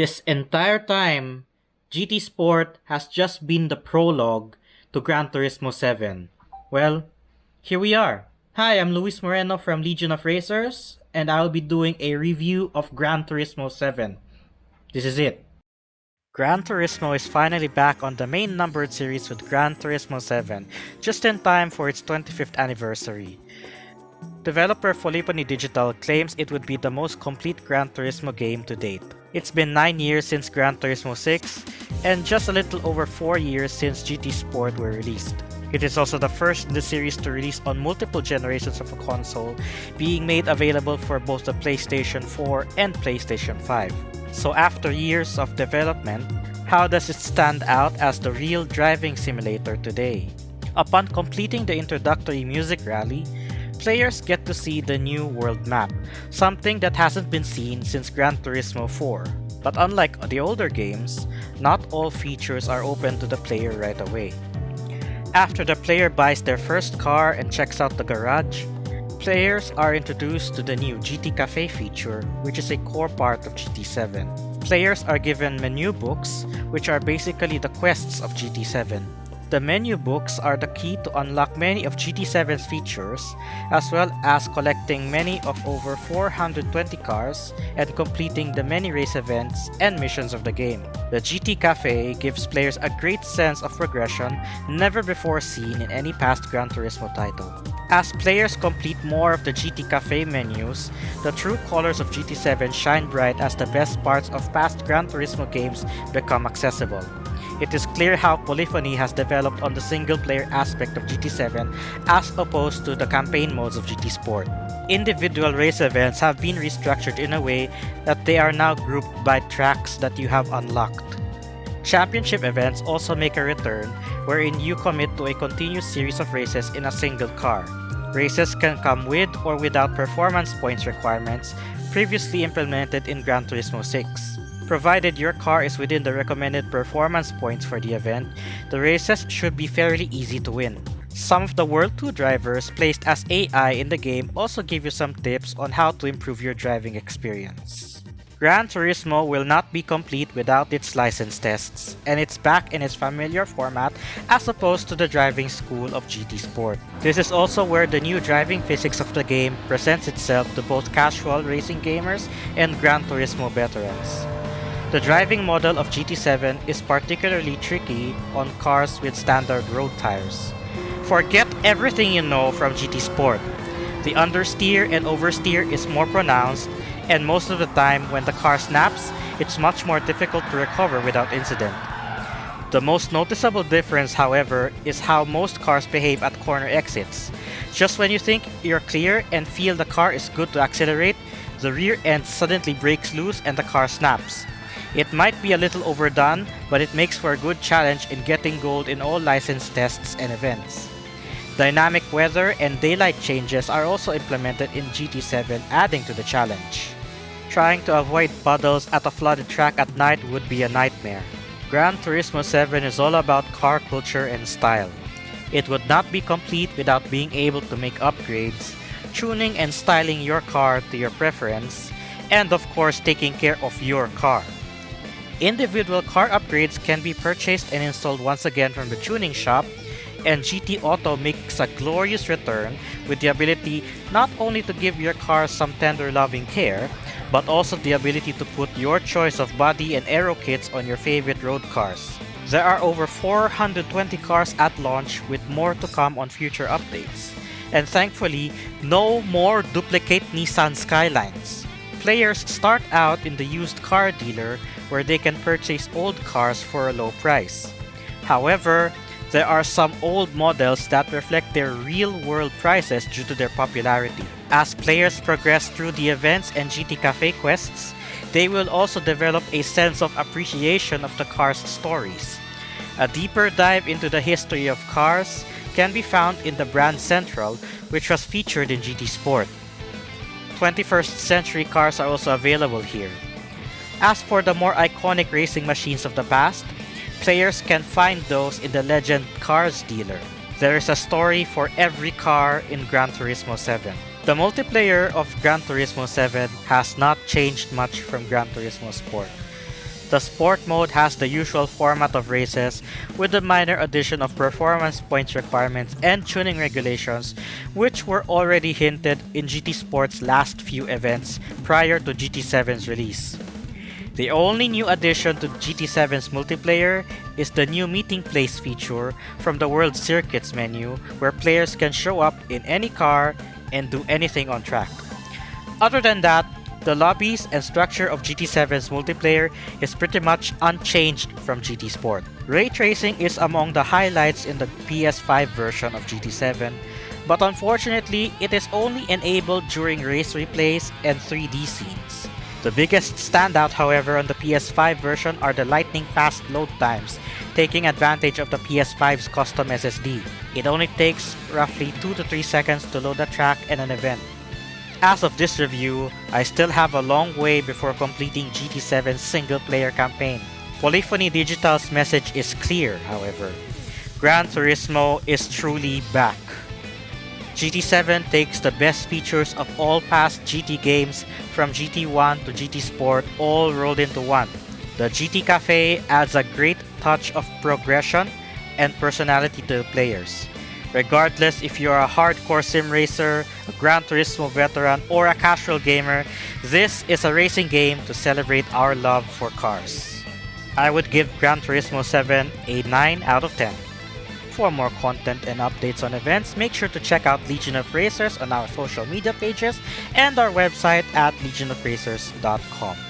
This entire time, GT Sport has just been the prologue to Gran Turismo 7. Well, here we are. Hi, I'm Luis Moreno from Legion of Racers, and I'll be doing a review of Gran Turismo 7. This is it. Gran Turismo is finally back on the main numbered series with Gran Turismo 7, just in time for its 25th anniversary. Developer Folipony Digital claims it would be the most complete Gran Turismo game to date. It's been 9 years since Gran Turismo 6, and just a little over 4 years since GT Sport were released. It is also the first in the series to release on multiple generations of a console, being made available for both the PlayStation 4 and PlayStation 5. So after years of development, how does it stand out as the real driving simulator today? Upon completing the introductory music rally, players get to see the new world map, something that hasn't been seen since Gran Turismo 4. But unlike the older games, not all features are open to the player right away. After the player buys their first car and checks out the garage, players are introduced to the new GT Cafe feature, which is a core part of GT7. Players are given menu books, which are basically the quests of GT7. The menu books are the key to unlock many of GT7's features, as well as collecting many of over 420 cars and completing the many race events and missions of the game. The GT Cafe gives players a great sense of progression never before seen in any past Gran Turismo title. As players complete more of the GT Cafe menus, the true colors of GT7 shine bright as the best parts of past Gran Turismo games become accessible. It is clear how Polyphony has developed on the single-player aspect of GT7 as opposed to the campaign modes of GT Sport. Individual race events have been restructured in a way that they are now grouped by tracks that you have unlocked. Championship events also make a return, wherein you commit to a continuous series of races in a single car. Races can come with or without performance points requirements previously implemented in Gran Turismo 6. Provided your car is within the recommended performance points for the event, the races should be fairly easy to win. Some of the World 2 drivers placed as AI in the game also give you some tips on how to improve your driving experience. Gran Turismo will not be complete without its license tests, and it's back in its familiar format as opposed to the driving school of GT Sport. This is also where the new driving physics of the game presents itself to both casual racing gamers and Gran Turismo veterans. The driving model of GT7 is particularly tricky on cars with standard road tires. Forget everything you know from GT Sport. The understeer and oversteer is more pronounced, and most of the time when the car snaps, it's much more difficult to recover without incident. The most noticeable difference, however, is how most cars behave at corner exits. Just when you think you're clear and feel the car is good to accelerate, the rear end suddenly breaks loose and the car snaps. It might be a little overdone, but it makes for a good challenge in getting gold in all licensed tests and events. Dynamic weather and daylight changes are also implemented in GT7, adding to the challenge. Trying to avoid puddles at a flooded track at night would be a nightmare. Gran Turismo 7 is all about car culture and style. It would not be complete without being able to make upgrades, tuning and styling your car to your preference, and of course taking care of your car. Individual car upgrades can be purchased and installed once again from the tuning shop, and GT Auto makes a glorious return with the ability not only to give your car some tender loving care, but also the ability to put your choice of body and aero kits on your favorite road cars. There are over 420 cars at launch, with more to come on future updates. And thankfully, no more duplicate Nissan Skylines. Players start out in the used car dealer, where they can purchase old cars for a low price. However, there are some old models that reflect their real-world prices due to their popularity. As players progress through the events and GT Cafe quests, they will also develop a sense of appreciation of the car's stories. A deeper dive into the history of cars can be found in the Brand Central, which was featured in GT Sport. 21st century cars are also available here. As for the more iconic racing machines of the past, players can find those in the Legend Cars dealer. There is a story for every car in Gran Turismo 7. The multiplayer of Gran Turismo 7 has not changed much from Gran Turismo Sport. The sport mode has the usual format of races, with the minor addition of performance points requirements and tuning regulations, which were already hinted in GT Sport's last few events prior to GT7's release. The only new addition to GT7's multiplayer is the new meeting place feature from the World Circuits menu, where players can show up in any car and do anything on track. Other than that, the lobbies and structure of GT7's multiplayer is pretty much unchanged from GT Sport. Ray tracing is among the highlights in the PS5 version of GT7, but unfortunately, it is only enabled during race replays and 3D scenes. The biggest standout, however, on the PS5 version are the lightning fast load times, taking advantage of the PS5's custom SSD. It only takes roughly 2 to 3 seconds to load a track and an event. As of this review, I still have a long way before completing GT7's single-player campaign. Polyphony Digital's message is clear, however. Gran Turismo is truly back. GT7 takes the best features of all past GT games from GT1 to GT Sport all rolled into one. The GT Cafe adds a great touch of progression and personality to the players. Regardless if you're a hardcore sim racer, a Gran Turismo veteran, or a casual gamer, this is a racing game to celebrate our love for cars. I would give Gran Turismo 7 a 9 out of 10. For more content and updates on events, make sure to check out Legion of Racers on our social media pages and our website at legionofracers.com.